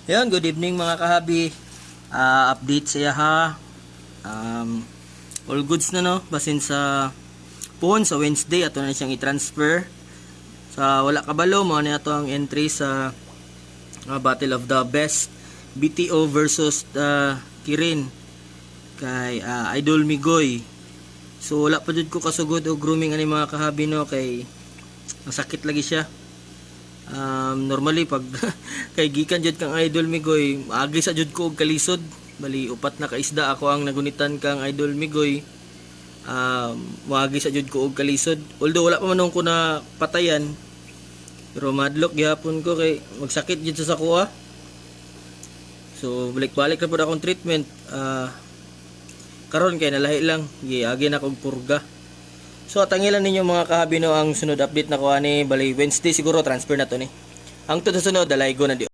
Ayan, good evening mga kahabi. Update saya ha. All goods na no. Basin sa phone sa Wednesday ato na siyang i-transfer. Sa wala kabalo mo na ato ang entry sa Battle of the Best BTO versus Kirin kay Idol Migoy. So wala pa jud ko kasugod og grooming ani mga kahabi no kay masakit lagi siya. Normally pag kay gikan jud kang Idol Migoy, agi sa jud ko og kalisod. Bali upat na kaisda ako ang nagunitan kang Idol Migoy. Maagi sa jud ko og kalisod. Although wala pa man ko na patayan. Pero madlock gyapon ko kay magsakit jud sa kuha. So balik-balik ra pud akong treatment. Karon kay nalahi lang, giagi na kog purga. So tangilan ninyo mga kahabi no ang sunod update na ko ani bali Wednesday siguro transfer na to ni. Ang to sunod dalaygo na di